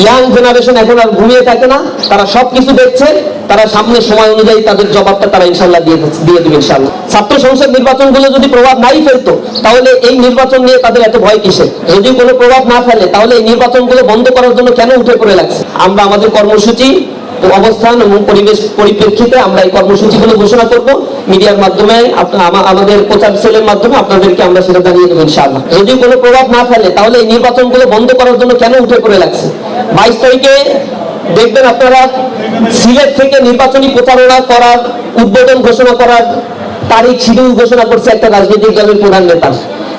Young generation এখন আর ঘুমিয়ে থাকে না, তারা সবকিছু দেখছে, তারা সামনে সময় অনুযায়ী তাদের জবাবটা তারা ইনশাল্লাহ দিয়ে দেবে ইনশাল্লাহ। ছাত্র সংসদ নির্বাচনগুলো যদি প্রভাব নাই ফেলতো তাহলে এই নির্বাচন নিয়ে তাদের এত ভয় কিসের? যদি কোনো প্রভাব না ফেলে তাহলে এই নির্বাচনগুলো বন্ধ করার জন্য কেন উঠে পড়ে লাগছে? আমরা আমাদের কর্মসূচি অবস্থান এবং পরিবেশ পরিপ্রেক্ষিতে আমরা এই কর্মসূচিগুলো ঘোষণা করব মিডিয়ার মাধ্যমে, আমাদের প্রচার সেলের মাধ্যমে আপনাদেরকে আমরা সেটা জানিয়ে দেবো ইনশাআল্লাহ। যদি কোনো প্রভাব না ফেলে তাহলে এই নির্বাচনগুলো বন্ধ করার জন্য কেন উঠে পড়ে লাগছে? 22 তারিখে দেখবেন আপনারা সিলেট থেকে নির্বাচনী প্রচারণা করার, উদ্বোধন ঘোষণা করার তারিখ শিডিউল ঘোষণা করছে একটা রাজনৈতিক দলের প্রধান নেতা।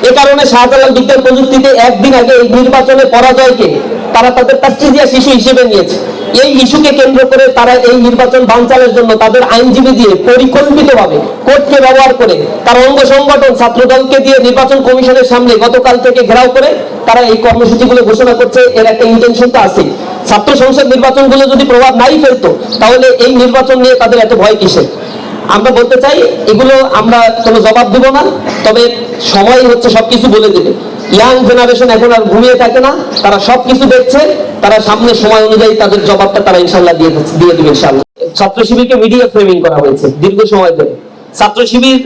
এ কারণে শাহজালাল বিজ্ঞান প্রযুক্তিতে একদিন আগে এই নির্বাচনে পরাজয়কে তারা তাদের প্রেস্টিজিয়াস ইস্যু হিসেবে নিয়েছে। এই ইস্যুকে কেন্দ্র করে তারা এই নির্বাচন বানচালের জন্য তাদের আইনজীবী দিয়ে পরিকল্পিতভাবে কোর্টকে ব্যবহার করে তার অঙ্গ সংগঠন ছাত্রদলকে দিয়ে নির্বাচন কমিশনের সামনে গতকাল থেকে ঘেরাও করে তারা এই কর্মসূচিগুলো ঘোষণা করছে। এর একটা ইন্টেনশন তো আছে। ছাত্র সংসদ নির্বাচনগুলো যদি প্রভাব নাই ফেলতো তাহলে এই নির্বাচন নিয়ে তাদের এত ভয় কিসের? আমরা বলতে চাই এগুলো আমরা কোনো জবাব দেব না, তবে সময় হচ্ছে সবকিছু বলে দেবে। ইয়াং জেনারেশন এখন আর ঘুমিয়ে থাকে না, তারা সবকিছু দেখছে, তারা সামনে সময় অনুযায়ী তাদের জবাবটা তারা ইনশাল্লাহ দিয়ে দেবে ইনশাল্লাহ। ছাত্র শিবিরকে মিডিয়া ফ্রেমিং করা হয়েছে দীর্ঘ সময় ধরে। ছাত্র শিবির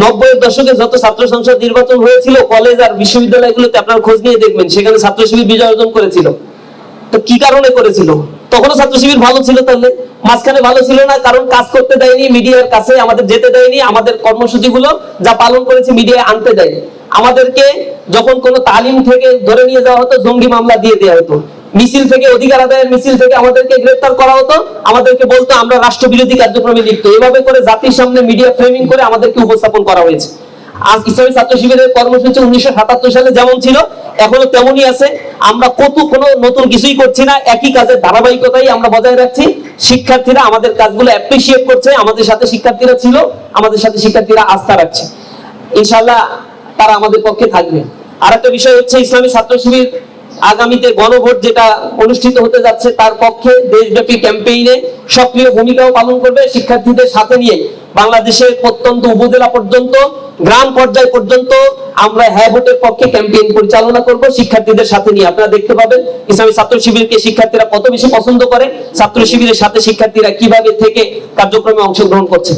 90-এর দশকে যত ছাত্র সংসদ নির্বাচন হয়েছিল কলেজ আর বিশ্ববিদ্যালয়গুলোতে আপনারা খোঁজ নিয়ে দেখবেন সেখানে ছাত্র শিবির বিজয় অর্জন করেছিল। তো কি কারণে করেছিল? তখনও ছাত্র শিবির ভালো ছিল, তাহলে মাঝখানে ভালো ছিল না কারণ কাজ করতে দেয়নি, মিডিয়ার কাছে আমাদের যেতে দেয়নি, আমাদের কর্মসূচিগুলো যা পালন করেছে মিডিয়া আনতে দেয়নি। আমাদেরকে যখন কোনো তালিম থেকে ধরে নিয়ে যাওয়া হতো জঙ্গি মামলা দিয়ে দেওয়া হতো, মিছিল থেকে অধিকার আদায়ের মিছিল থেকে আমাদেরকে গ্রেফতার করা হতো, আমাদেরকে বলতো আমরা রাষ্ট্রবিরোধী কার্যক্রমে লিপ্ত। এভাবে করে জাতির সামনে মিডিয়া ফ্রেমিং করে আমাদেরকে উপস্থাপন করা হয়েছে। আজ ইসলামী ছাত্র শিবিরের কর্মসূচি 1977 সালে যেমন ছিল এখনো তেমনই আছে। আমরা কোনো নতুন কিছুই করছি না, একই কাজের ধারাবাহিকতাই আমরা বজায় রাখছি। শিক্ষার্থীরা আমাদের কাজগুলো অ্যাপ্রিসিয়েট করছে, আমাদের সাথে শিক্ষার্থীরা ছিল, আমাদের সাথে শিক্ষার্থীরা আস্থা রাখছে। ইনশাআল্লাহ তারা আমাদের পক্ষে থাকবে। আর একটা বিষয় হচ্ছে ইসলামী ছাত্র শিবির আগামীতে গণভোট যেটা অনুষ্ঠিত হতে যাচ্ছে তার পক্ষে দেশব্যাপী ক্যাম্পেইনে সক্রিয় ভূমিকাও পালন করবে। শিক্ষার্থীদের সাথে নিয়ে বাংলাদেশের প্রত্যন্ত উপজেলা পর্যন্ত, গ্রাম পর্যায় পর্যন্ত আমরা হ্যাঁ ভোটের পক্ষে ক্যাম্পেইন পরিচালনা করব শিক্ষার্থীদের সাথে নিয়ে। আপনারা দেখতে পাবেন ইসলামী ছাত্র শিবিরকে শিক্ষার্থীরা কত বেশি পছন্দ করে, ছাত্র শিবিরের সাথে শিক্ষার্থীরা কিভাবে থেকে কার্যক্রমে অংশগ্রহণ করছে।